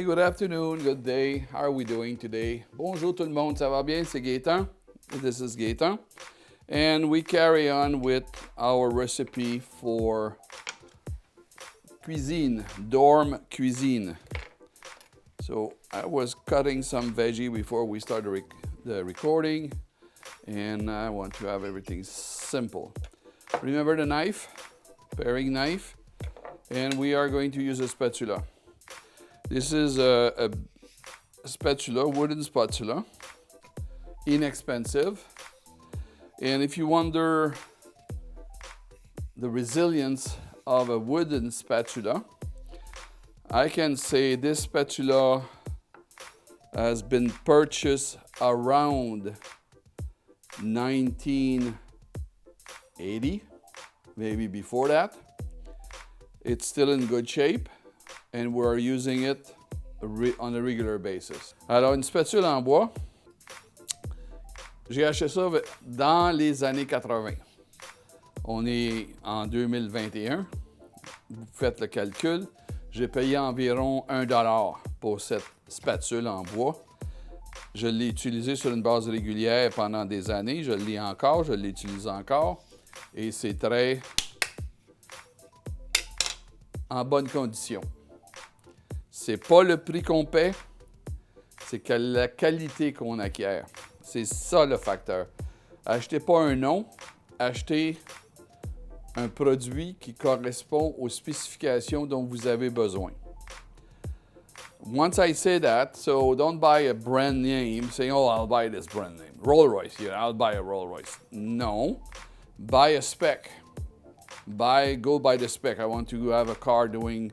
good afternoon, good day. How are we doing today? Bonjour tout le monde, ça va bien? C'est Gaetan. This is Gaetan. And we carry on with our recipe for cuisine, dorm cuisine. So I was cutting some veggie before we started the recording, and I want to have everything simple. Remember the knife, paring knife, and we are going to use a spatula. This is a spatula, wooden spatula, inexpensive. And if you wonder the resilience of a wooden spatula, I can say this spatula has been purchased around 1980, maybe before that. It's still in good shape, and we're using it on a regular basis. Alors, une spatule en bois, j'ai acheté ça dans les années 80. On est en 2021. Vous faites le calcul. J'ai payé environ $1 pour cette spatule en bois. Je l'ai utilisée sur une base régulière pendant des années. Je l'ai encore, je l'utilise encore. Et c'est très en bonne condition. C'est pas le prix qu'on paie, c'est que la qualité qu'on acquiert. C'est ça le facteur. Achetez pas un nom, achetez un produit qui correspond aux spécifications dont vous avez besoin. Once I say that, so don't buy a brand name saying, oh, I'll buy this brand name. Rolls-Royce, yeah, I'll buy a Rolls-Royce. No, buy a spec. Go by the spec. I want to have a car doing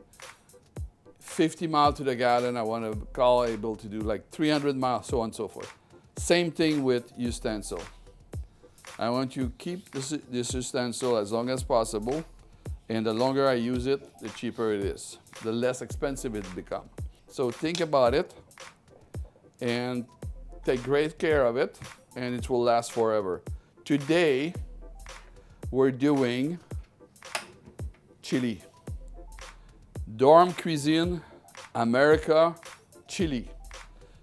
50 miles to the gallon. I want a car able to do like 300 miles, so on and so forth. Same thing with utensil. I want to keep this utensil as long as possible, and the longer I use it, the cheaper it is. The less expensive it becomes. So think about it and take great care of it, and it will last forever. Today, we're doing chili. Dorm cuisine, America, chili.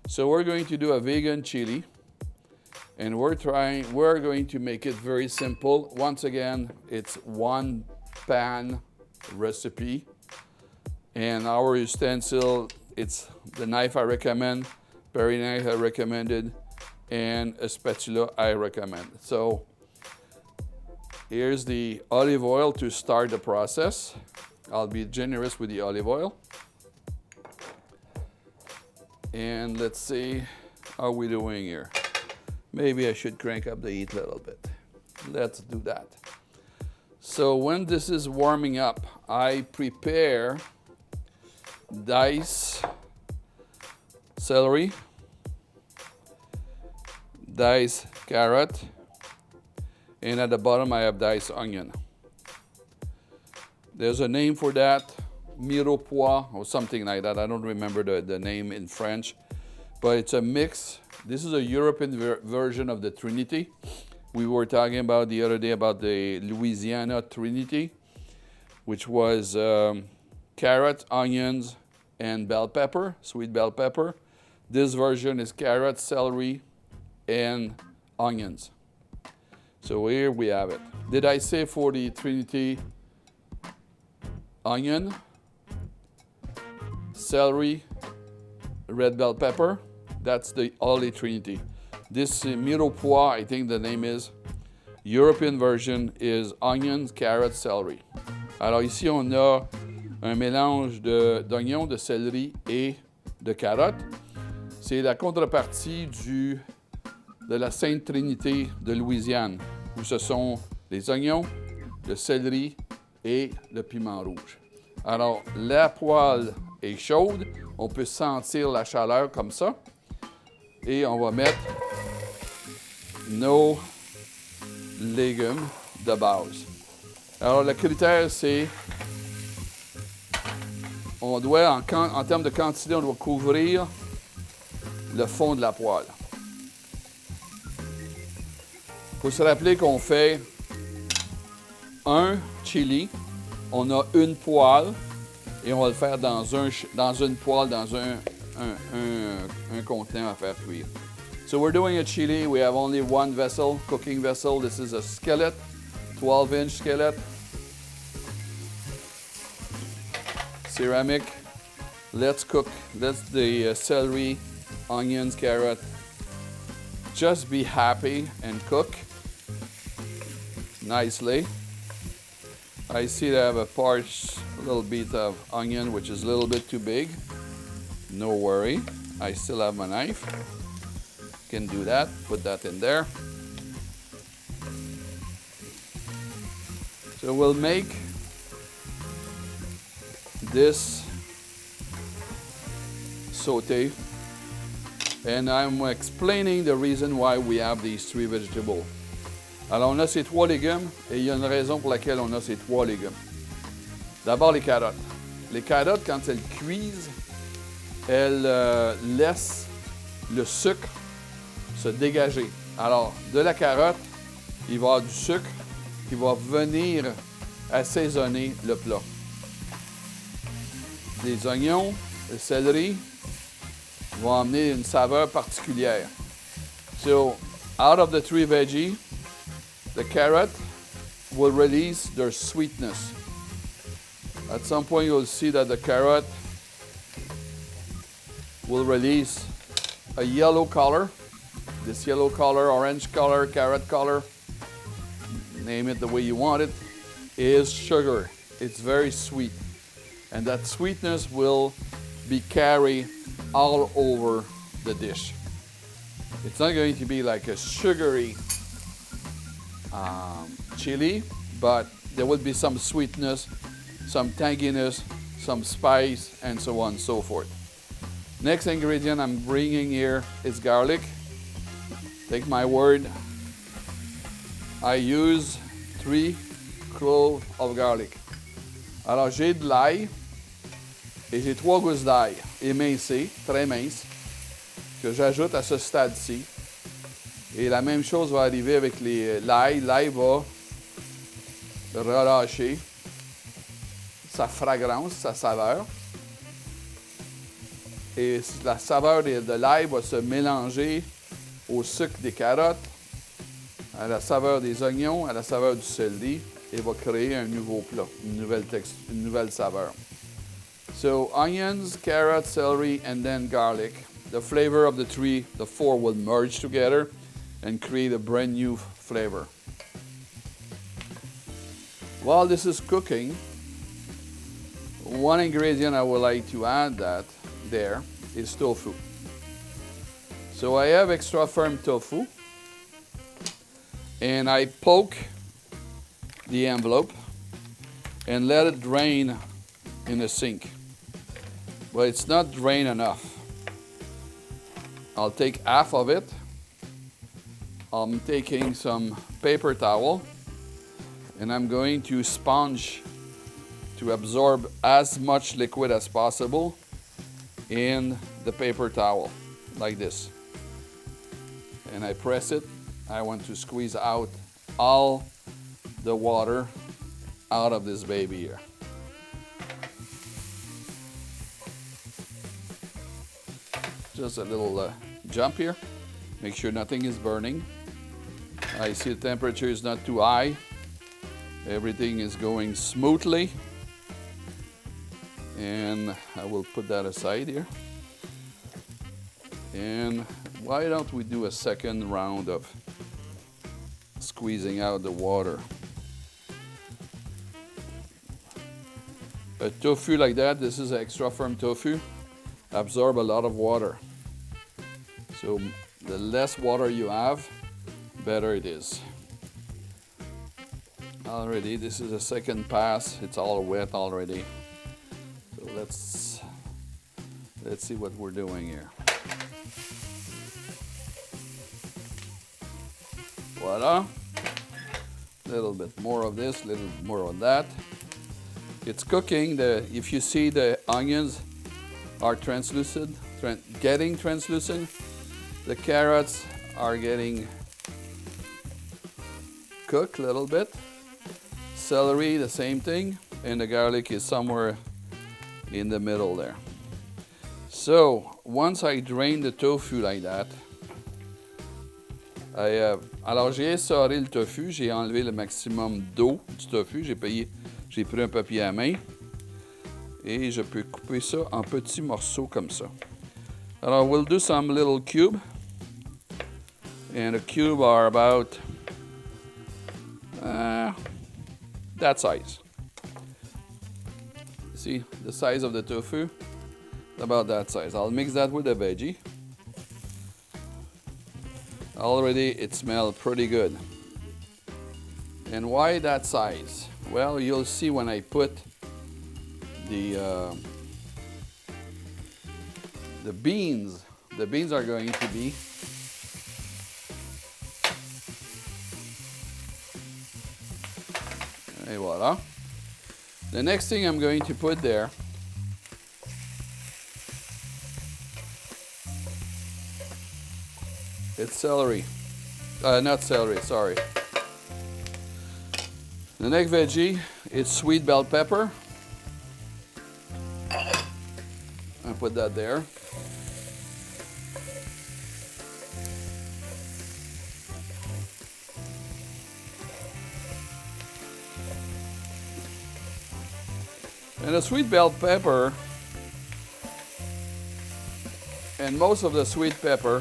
So we're going to do a vegan chili, and we're going to make it very simple. Once again, it's one pan recipe, and our utensil, it's the knife I recommend, paring knife I recommended, and a spatula I recommend. So here's the olive oil to start the process. I'll be generous with the olive oil. And let's see how we're doing here. Maybe I should crank up the heat a little bit. Let's do that. So when this is warming up, I prepare diced celery, diced carrot, and at the bottom I have diced onion. There's a name for that, mirepoix or something like that. I don't remember the name in French, but it's a mix. This is a European version of the Trinity. We were talking about the other day about the Louisiana Trinity, which was carrot, onions, and bell pepper, sweet bell pepper. This version is carrot, celery, and onions. So here we have it. Did I say for the Trinity, onion, celery, red bell pepper? That's the Holy Trinity. This mirepoix, I think the name is, European version is onions, carrots, celery. Alors ici, on a un mélange d'oignons, de céleri et de carottes. C'est la contrepartie de la Sainte Trinité de Louisiane, où ce sont les oignons, le céleri et le piment rouge. Alors, la poêle est chaude, on peut sentir la chaleur comme ça, et on va mettre nos légumes de base. Alors, le critère, c'est, on doit, en termes de quantité, on doit couvrir le fond de la poêle. Il faut se rappeler qu'on fait un chili, on a une poêle et on va le faire dans une poêle, dans un un contenant à faire cuire. So we're doing a chili. We have only one vessel, cooking vessel. This is a skillet, 12-inch skillet. Ceramic. Let's cook. Let's the celery, onions, carrot. Just be happy and cook nicely. I see that I have a little bit of onion, which is a little bit too big. No worry. I still have my knife. Can do that. Put that in there. So we'll make this sauté, and I'm explaining the reason why we have these three vegetables. Alors on a ces trois légumes et il y a une raison pour laquelle on a ces trois légumes. D'abord les carottes. Les carottes, quand elles cuisent, elles laissent le sucre se dégager. Alors, de la carotte, il va y avoir du sucre qui va venir assaisonner le plat. Les oignons, le céleri vont amener une saveur particulière. So, out of the three veggies, the carrot will release their sweetness. At some point, you'll see that the carrot will release a yellow color. This yellow color, orange color, carrot color, name it the way you want it, is sugar. It's very sweet. And that sweetness will be carried all over the dish. It's not going to be like a sugary chili, but there will be some sweetness, some tanginess, some spice, and so on and so forth. Next ingredient I'm bringing here is garlic. Take my word, I use 3 cloves of garlic. Alors j'ai de l'ail et j'ai 3 gousses d'ail émincées, très minces, que j'ajoute à ce stade-ci. Et la même chose va arriver avec l'ail. L'ail va relâcher sa fragrance, sa saveur. Et la saveur de l'ail va se mélanger au sucre des carottes, à la saveur des oignons, à la saveur du céleri, et va créer un nouveau plat, une nouvelle saveur. So onions, carrots, celery, and then garlic. The flavor of the four will merge together and create a brand new flavor. While this is cooking, one ingredient I would like to add there is tofu. So I have extra firm tofu, and I poke the envelope and let it drain in the sink. But it's not drained enough. I'll take half of it. I'm taking some paper towel, and I'm going to sponge to absorb as much liquid as possible in the paper towel, like this. And I press it. I want to squeeze out all the water out of this baby here. Just a little jump here. Make sure nothing is burning. I see the temperature is not too high. Everything is going smoothly. And I will put that aside here. And why don't we do a second round of squeezing out the water? A tofu like that, this is extra firm tofu, absorb a lot of water. So the less water you have, better it is. Already, this is a second pass. It's all wet already. So let's see what we're doing here. Voila. A little bit more of this, a little more of that. It's cooking. If you see the onions are translucent, getting translucent, the carrots are getting cooked a little bit. Celery, the same thing, and the garlic is somewhere in the middle there. So, once I drain the tofu like that, alors j'ai essoré le tofu, j'ai enlevé le maximum d'eau du tofu, j'ai pris un papier à main et je peux couper ça en petits morceaux comme ça. Alors, we'll do some little cube, and the cube are about that size. See the size of the tofu? About that size. I'll mix that with the veggie. Already it smells pretty good. And why that size? Well, you'll see when I put the beans. The beans are going to be et voila. The next thing I'm going to put there it's celery. Not celery, sorry. The next veggie is sweet bell pepper. I'll put that there. And the sweet bell pepper, and most of the sweet pepper,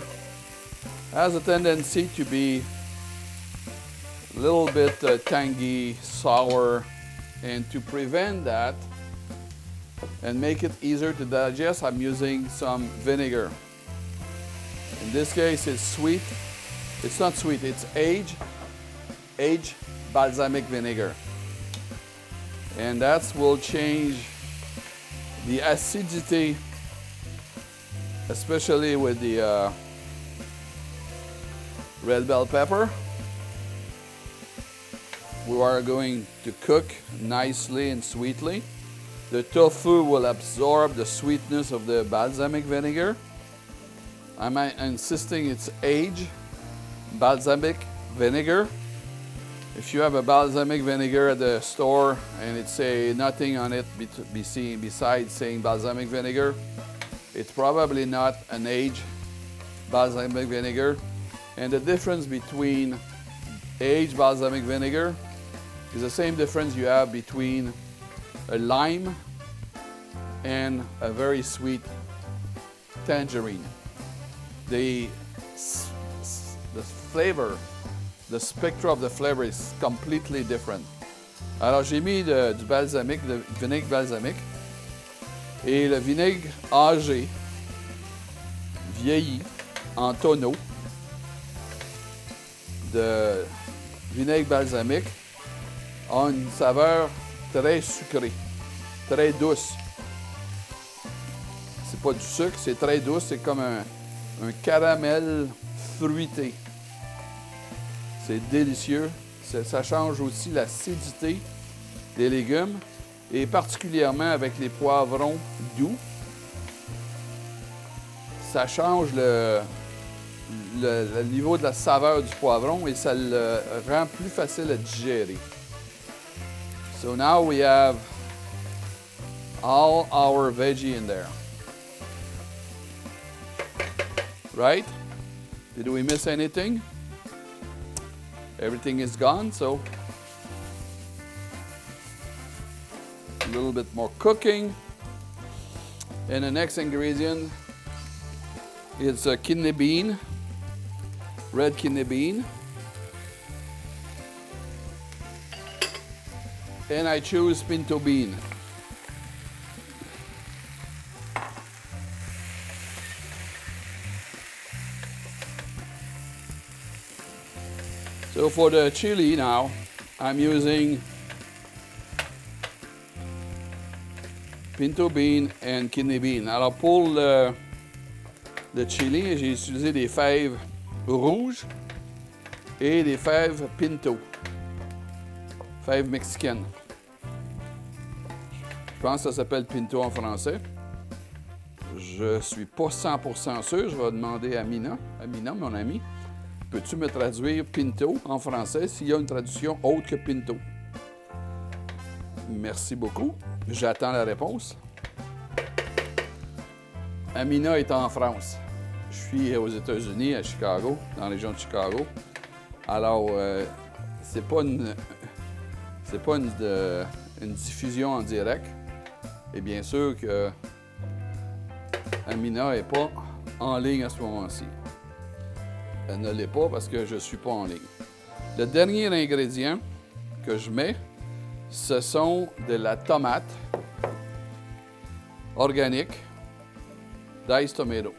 has a tendency to be a little bit tangy, sour, and to prevent that and make it easier to digest, I'm using some vinegar. In this case, it's sweet. It's not sweet, it's aged balsamic vinegar. And that will change the acidity, especially with the red bell pepper. We are going to cook nicely and sweetly. The tofu will absorb the sweetness of the balsamic vinegar. I'm insisting it's aged balsamic vinegar. If you have a balsamic vinegar at the store and it say nothing on it besides saying balsamic vinegar, it's probably not an aged balsamic vinegar. And the difference between aged balsamic vinegar is the same difference you have between a lime and a very sweet tangerine. The flavor, the spectrum of the flavor is completely different. Alors j'ai mis du balsamique, le vinaigre balsamique, et le vinaigre âgé, vieilli, en tonneau, de vinaigre balsamique, a une saveur très sucrée, très douce. C'est pas du sucre, c'est très douce, c'est comme un caramel fruité. C'est délicieux. Ça change aussi l'acidité des légumes et particulièrement avec les poivrons doux. Ça change le niveau de la saveur du poivron et ça le rend plus facile à digérer. So now we have all our veggie in there. Right? Did we miss anything? Everything is gone, so a little bit more cooking. And the next ingredient is a kidney bean, red kidney bean. And I choose pinto bean. So for the chili now, I'm using pinto bean and kidney bean. Alors pour le chili, j'ai utilisé des fèves rouges et des fèves pinto, fèves mexicaines. Je pense que ça s'appelle pinto en français. Je suis pas 100% sûr, je vais demander à Mina, mon amie. Peux-tu me traduire pinto en français s'il y a une traduction autre que pinto? Merci beaucoup. J'attends la réponse. Amina est en France. Je suis aux États-Unis, à Chicago, dans la région de Chicago. Alors, c'est pas une diffusion en direct. Et bien sûr que Amina n'est pas en ligne à ce moment-ci. Elle ne l'est pas parce que je ne suis pas en ligne. Le dernier ingrédient que je mets, ce sont de la tomate organique, diced tomato.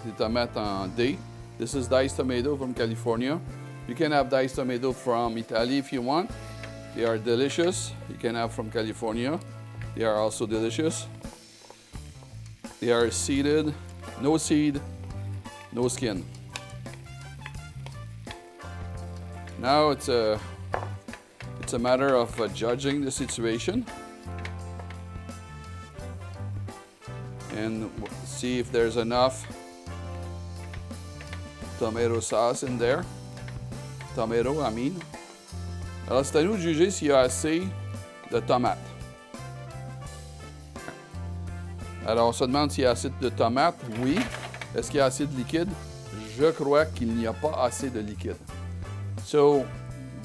Des tomates en dés. This is diced tomato from California. You can have diced tomato from Italy if you want. They are delicious. You can have from California. They are also delicious. They are seeded, no seed, no skin. Now it's a matter of judging the situation and see if there's enough tomato sauce in there. Tomato, I mean. Alors, c'est à nous de juger s'il y a assez de tomates. Alors, on se demande s'il y a assez de tomates. Oui. Est-ce qu'il y a assez de liquide? Je crois qu'il n'y a pas assez de liquide. So,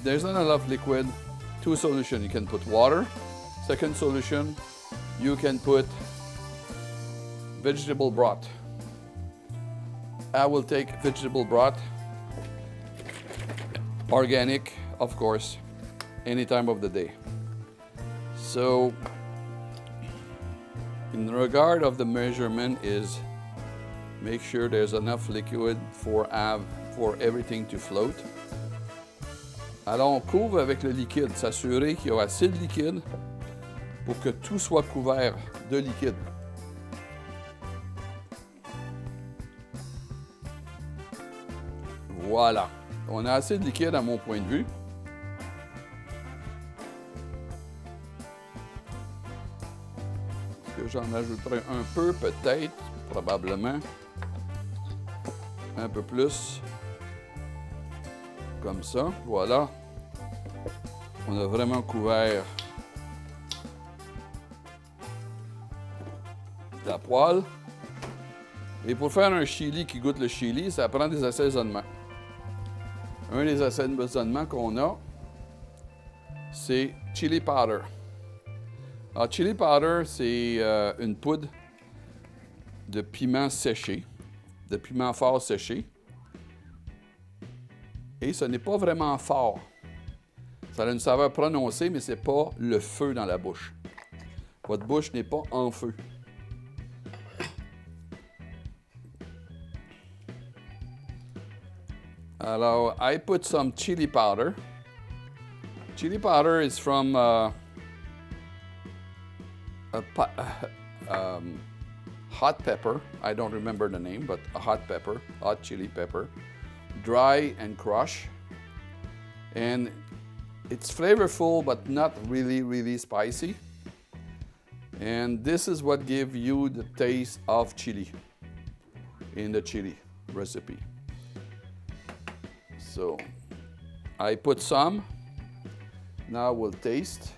there's not enough liquid. Two solutions. You can put water. Second solution, you can put vegetable broth. I will take vegetable broth. Organic, of course, any time of the day. So, in regard of the measurement is make sure there's enough liquid for everything to float. Alors, on couvre avec le liquide, s'assurer qu'il y a assez de liquide pour que tout soit couvert de liquide. Voilà. On a assez de liquide à mon point de vue. Est-ce que j'en ajouterai un peu, peut-être, probablement. Un peu plus. Comme ça, voilà. On a vraiment couvert la poêle. Et pour faire un chili qui goûte le chili, ça prend des assaisonnements. Un des assaisonnements qu'on a, c'est chili powder. Alors, chili powder, c'est une poudre de piment séché, de piment fort séché. Et ce n'est pas vraiment fort. Ça a une saveur prononcée, mais ce n'est pas le feu dans la bouche. Votre bouche n'est pas en feu. Alors, I put some chili powder. Chili powder is from hot pepper. I don't remember the name, but a hot pepper, hot chili pepper. Dry and crush. And it's flavorful, but not really spicy. And this is what gives you the taste of chili in the chili recipe. So I put some. Now we'll taste.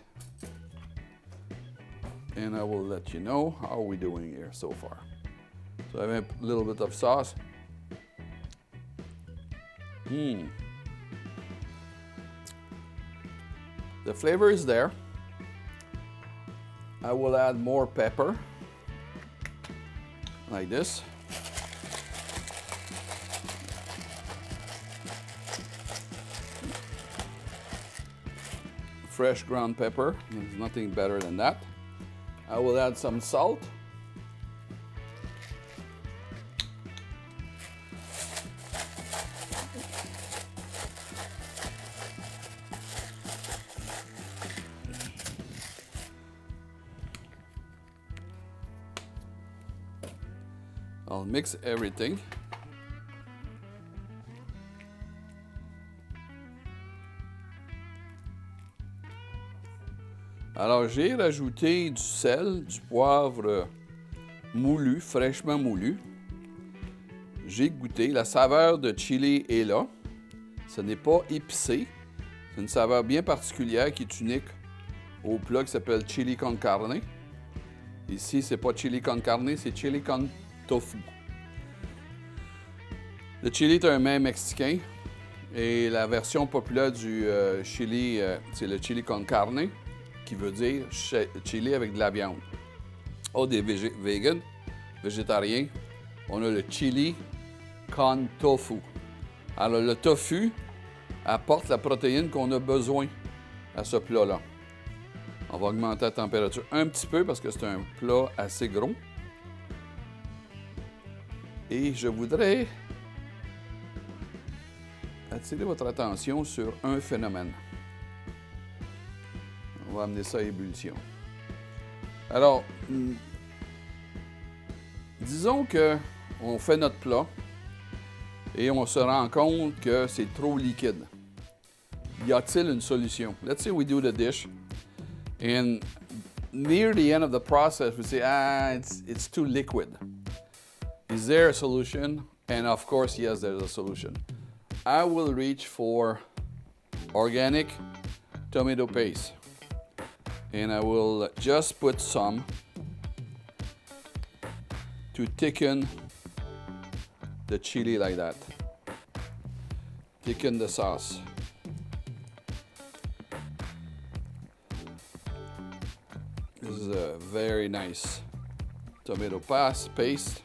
And I will let you know how we're doing here so far. So I have a little bit of sauce. The flavor is there. I will add more pepper, like this. Fresh ground pepper, there's nothing better than that. I will add some salt. I'll mix everything. Alors, j'ai rajouté du sel, du poivre moulu, fraîchement moulu. J'ai goûté. La saveur de chili est là. Ce n'est pas épicé. C'est une saveur bien particulière qui est unique au plat qui s'appelle chili con carne. Ici, c'est pas chili con carne, c'est chili con tofu. Le chili est un mets mexicain et la version populaire du chili, c'est le chili con carne, qui veut dire chili avec de la viande. Des vegan, végétariens, on a le chili con tofu. Alors le tofu apporte la protéine qu'on a besoin à ce plat-là. On va augmenter la température un petit peu parce que c'est un plat assez gros. Et je voudrais attirer votre attention sur un phénomène. On va amener ça à ébullition. Alors, disons qu'on fait notre plat et on se rend compte que c'est trop liquide. Y a-t-il une solution? Let's say we do the dish and near the end of the process we say, it's too liquid. Is there a solution? And of course, yes, there's a solution. I will reach for organic tomato paste. And I will just put some to thicken the chili like that. Thicken the sauce. This is a very nice tomato paste.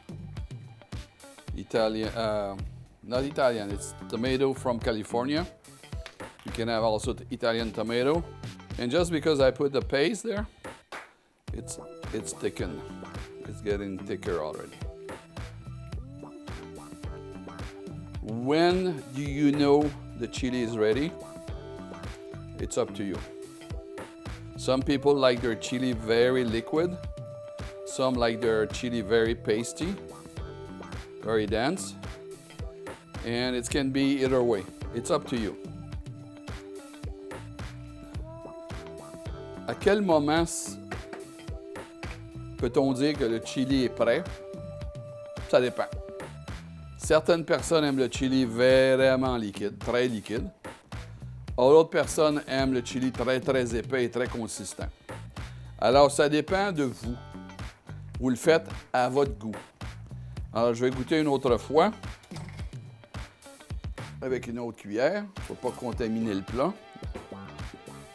Italian, not Italian, it's tomato from California. You can have also the Italian tomato. And just because I put the paste there, it's thickened. It's getting thicker already. When do you know the chili is ready? It's up to you. Some people like their chili very liquid. Some like their chili very pasty, very dense. And it can be either way. It's up to you. À quel moment peut-on dire que le chili est prêt? Ça dépend. Certaines personnes aiment le chili vraiment liquide, très liquide. D'autres personnes aiment le chili très, très épais et très consistant. Alors, ça dépend de vous. Vous le faites à votre goût. Alors, je vais goûter une autre fois avec une autre cuillère. Il ne faut pas contaminer le plat.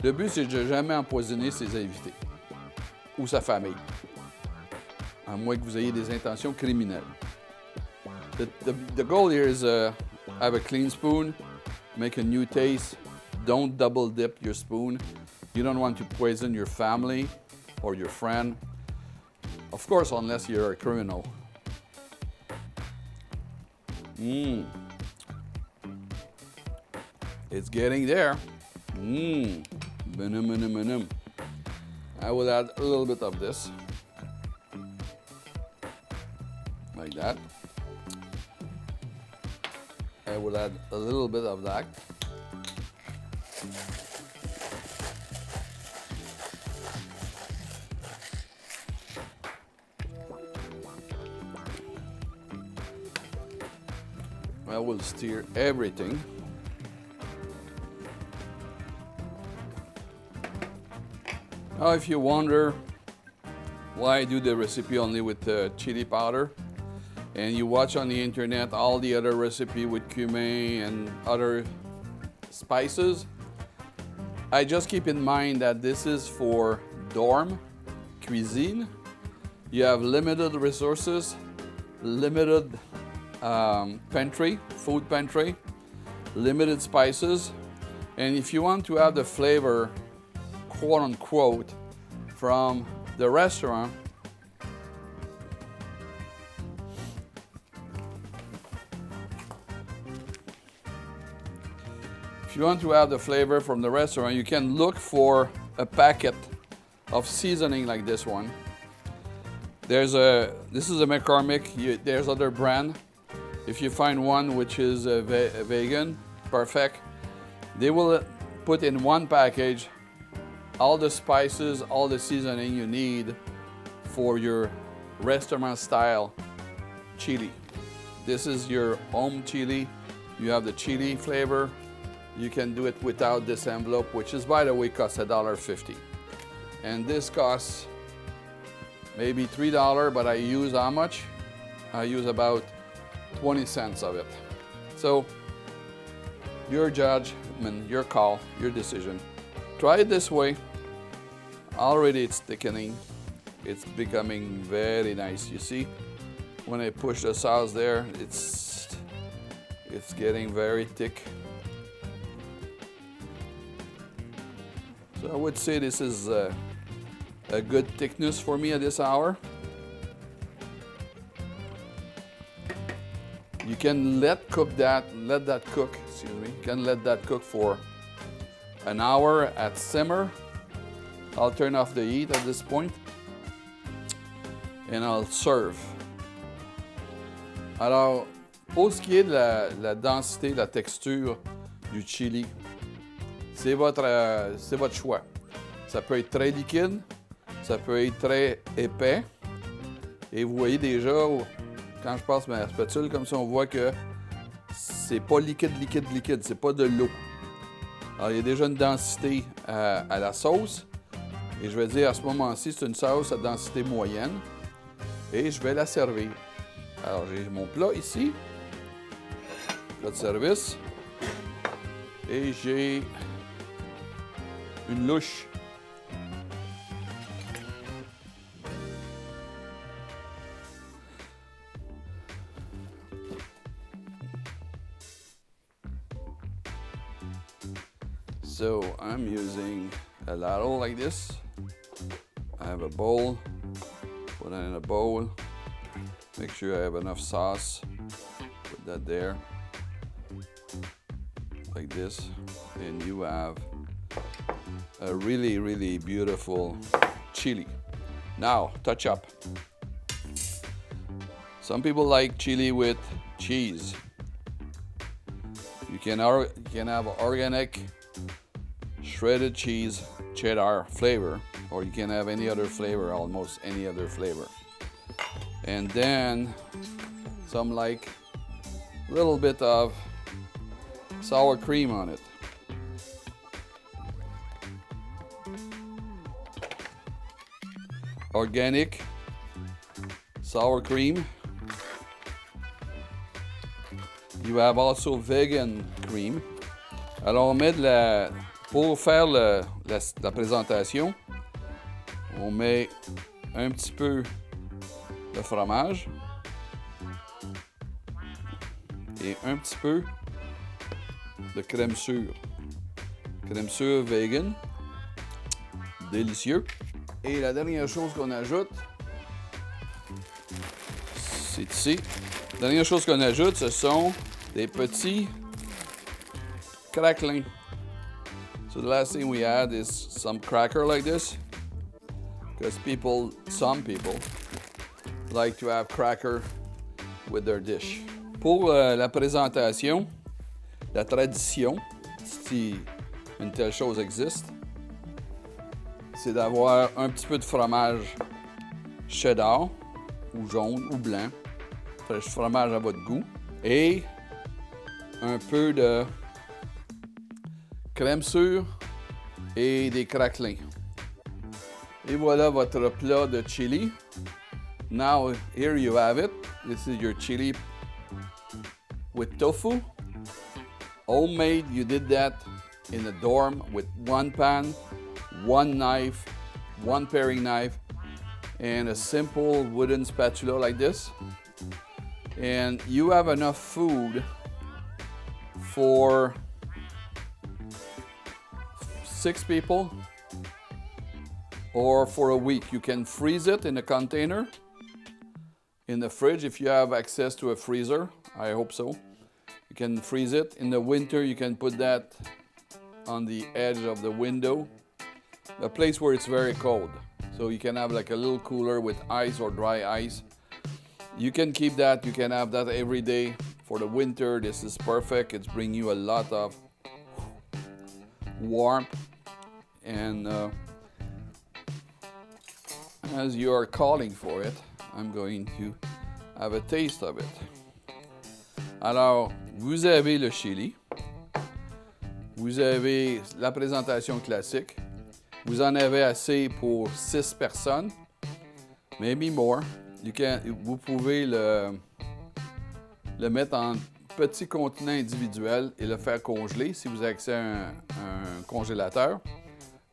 Le but, c'est de ne jamais empoisonner ses invités ou sa famille, à moins que vous ayez des intentions criminelles. The goal here is have a clean spoon, make a new taste. Don't double dip your spoon. You don't want to poison your family or your friend. Of course, unless you're a criminal. It's getting there. I will add a little bit of this, like that. I will add a little bit of that. I will stir everything. Now, if you wonder why I do the recipe only with chili powder, and you watch on the internet all the other recipe with cumin and other spices, I just keep in mind that this is for dorm, cuisine. You have limited resources, limited food pantry, limited spices, and if you want to have the flavor, quote unquote, from the restaurant, if you want to have the flavor from the restaurant, you can look for a packet of seasoning like this one. This is a McCormick. There's other brand. If you find one which is vegan, perfect. They will put in one package all the spices, all the seasoning you need for your restaurant style chili. This is your home chili. You have the chili flavor. You can do it without this envelope, which is, by the way, costs $1.50. And this costs maybe $3, but I use how much? I use about 20 cents of it. So, your judgment, your call, your decision. Try it this way. Already it's thickening. It's becoming very nice. You see, when I push the sauce there, it's getting very thick. So I would say this is a good thickness for me at this hour. You can let that cook, excuse me. You can let that cook for an hour at simmer. I'll turn off the heat at this point and I'll serve. Alors, pour ce qui est de la densité, la texture du chili, c'est votre choix. Ça peut être très liquide, ça peut être très épais. Et vous voyez déjà, quand je passe ma spatule comme ça, on voit que c'est pas liquide, c'est pas de l'eau. Alors, il y a déjà une densité à la sauce. Et je vais dire à ce moment-ci, c'est une sauce à densité moyenne. Et je vais la servir. Alors, j'ai mon plat ici. Plat de service. Et j'ai une louche. So I'm using a ladle like this. I have a bowl. Put it in a bowl. Make sure I have enough sauce. Put that there. Like this. And you have a really, really beautiful chili. Now, touch up. Some people like chili with cheese. You can have organic shredded cheese, cheddar flavor, or you can have any other flavor, almost any other flavor. And then some like a little bit of sour cream on it. Organic sour cream. You have also vegan cream. Alors on met pour faire la présentation, on met un petit peu de fromage et un petit peu de crème sûre. Crème sûre vegan, délicieux. Et la dernière chose qu'on ajoute, c'est ici. La dernière chose qu'on ajoute, ce sont des petits craquelins. So the last thing we add is some cracker like this, because some people like to have cracker with their dish. Pour la présentation, la tradition, si une telle chose existe, c'est d'avoir un petit peu de fromage cheddar, ou jaune, ou blanc, fromage à votre goût, et un peu de crème sûre et des craquelins. Et voilà votre plat de chili. Now, here you have it. This is your chili with tofu. Homemade, you did that in a dorm with one pan, one knife, one paring knife, and a simple wooden spatula like this. And you have enough food for 6 people or for a week. You can freeze it in a container in the fridge if you have access to a freezer. I hope so. You can freeze it. In the winter, you can put that on the edge of the window, a place where it's very cold. So you can have like a little cooler with ice or dry ice. You can keep that. You can have that every day. For the winter, this is perfect. It's bringing you a lot of warmth. And as you are calling for it, I'm going to have a taste of it. Alors, vous avez le chili. Vous avez la présentation classique. Vous en avez assez pour 6 personnes, maybe more. Vous pouvez le mettre en petits contenants individuels et le faire congeler si vous avez accès à un congélateur.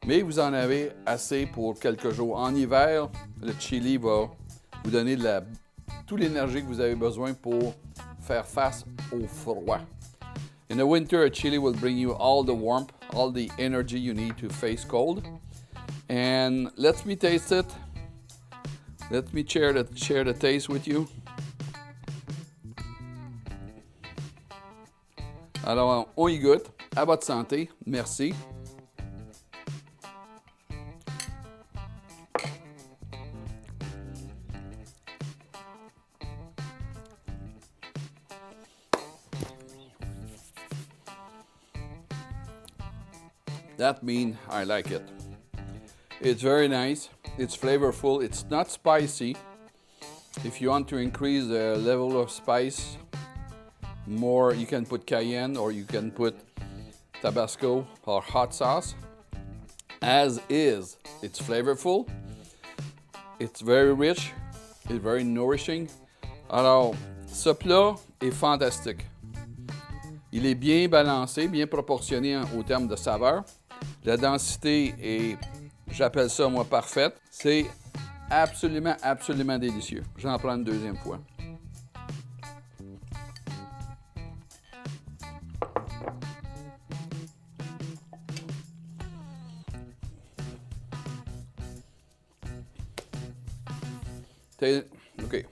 Mais vous en avez assez pour quelques jours. En hiver, le chili va vous donner toute l'énergie que vous avez besoin pour faire face au froid. In the winter, a chili will bring you all the warmth, all the energy you need to face cold. And let me taste it. Let me share the taste with you. Alors, on y goûte. À votre santé. Merci. That means I like it. It's very nice. It's flavorful. It's not spicy. If you want to increase the level of spice more, you can put cayenne or you can put Tabasco or hot sauce. As is, it's flavorful. It's very rich. It's very nourishing. Alors, ce plat est fantastique. Il est bien balancé, bien proportionné au terme de saveur. La densité est, j'appelle ça moi, parfaite. C'est absolument, absolument délicieux. J'en prends une deuxième fois. Okay.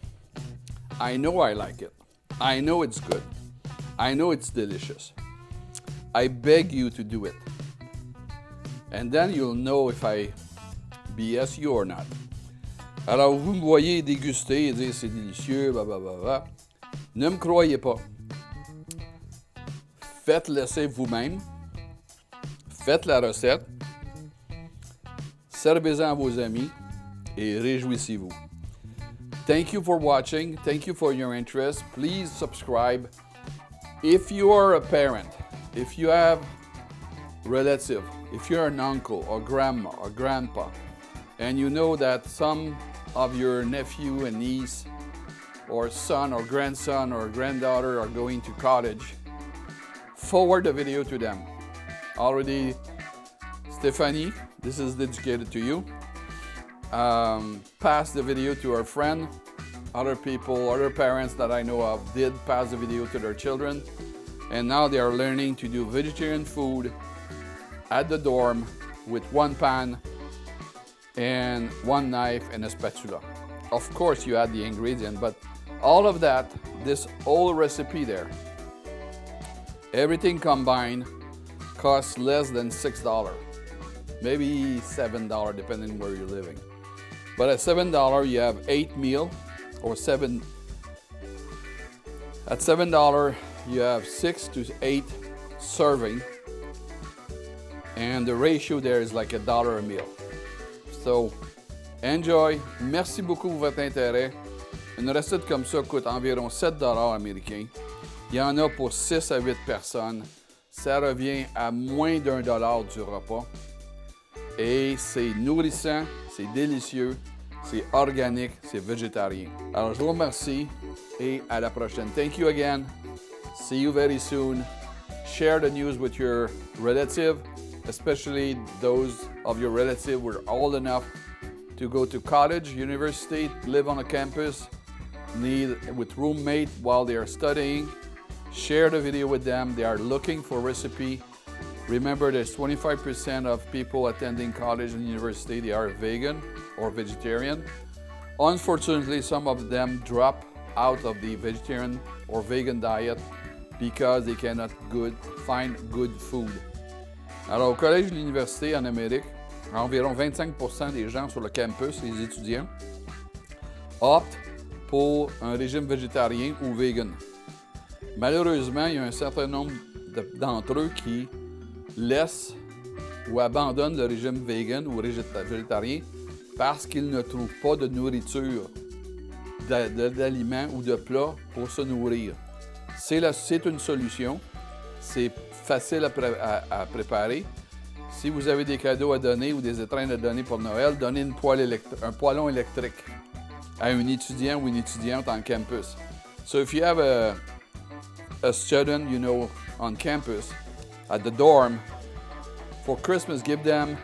I know I like it. I know it's good. I know it's delicious. I beg you to do it. And then you'll know if I BS you or not. Alors, vous me voyez déguster et dire c'est délicieux, blablabla. Ne me croyez pas. Faites l'essai vous-même. Faites la recette. Servez-en à vos amis et réjouissez-vous. Thank you for watching. Thank you for your interest. Please subscribe. If you are a parent, if you have relative, if you're an uncle or grandma or grandpa, and you know that some of your nephew and niece or son or grandson or granddaughter are going to college, forward the video to them. Already, Stephanie, this is dedicated to you. Pass the video to our friend. Other people, other parents that I know of did pass the video to their children. And now they are learning to do vegetarian food at the dorm with one pan and one knife and a spatula. Of course, you add the ingredient, but all of that, this whole recipe there, everything combined costs less than $6. Maybe $7, depending where you're living. But at $7, you have 8 meals, or 7. At $7, you have 6 to 8 serving, and the ratio there is like $1 a meal. So, enjoy. Merci beaucoup pour votre intérêt. Une recette comme ça coûte environ $7 américains. Il y en a pour 6 à 8 personnes. Ça revient à moins d'$1 du repas. Et c'est nourrissant, c'est délicieux, c'est organique, c'est végétarien. Alors, je vous remercie et à la prochaine. Thank you again. See you very soon. Share the news with your relative, especially those of your relative who are old enough to go to college, university, live on a campus, need with roommate while they are studying. Share the video with them. They are looking for recipe. Remember, there's 25% of people attending college and university, they are vegan or vegetarian. Unfortunately, some of them drop out of the vegetarian or vegan diet because they cannot find good food. Alors, au collège et l'université en Amérique, environ 25% des gens sur le campus, les étudiants, optent pour un régime végétarien ou vegan. Malheureusement, il y a un certain nombre d'entre eux qui laissent ou abandonnent le régime vegan ou végétarien parce qu'ils ne trouvent pas de nourriture, d'aliments ou de plats pour se nourrir. C'est une solution. C'est facile à préparer. Si vous avez des cadeaux à donner ou des étreintes à donner pour Noël, donnez un poêlon électrique. à un étudiant ou une étudiante en campus. So if you have a student, you know, on campus, at the dorm, for Christmas, give them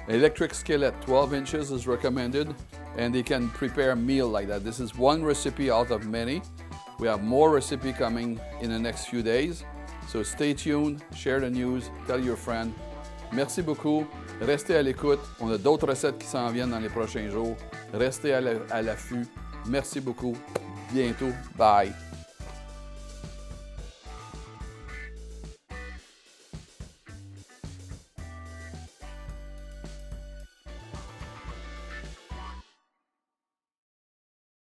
electric skillet. 12 inches is recommended, and they can prepare a meal like that. This is one recipe out of many. We have more recipe coming in the next few days. So stay tuned, share the news, tell your friend. Merci beaucoup. Restez à l'écoute. On a d'autres recettes qui s'en viennent dans les prochains jours. Restez à l'affût. Merci beaucoup. Bientôt. Bye.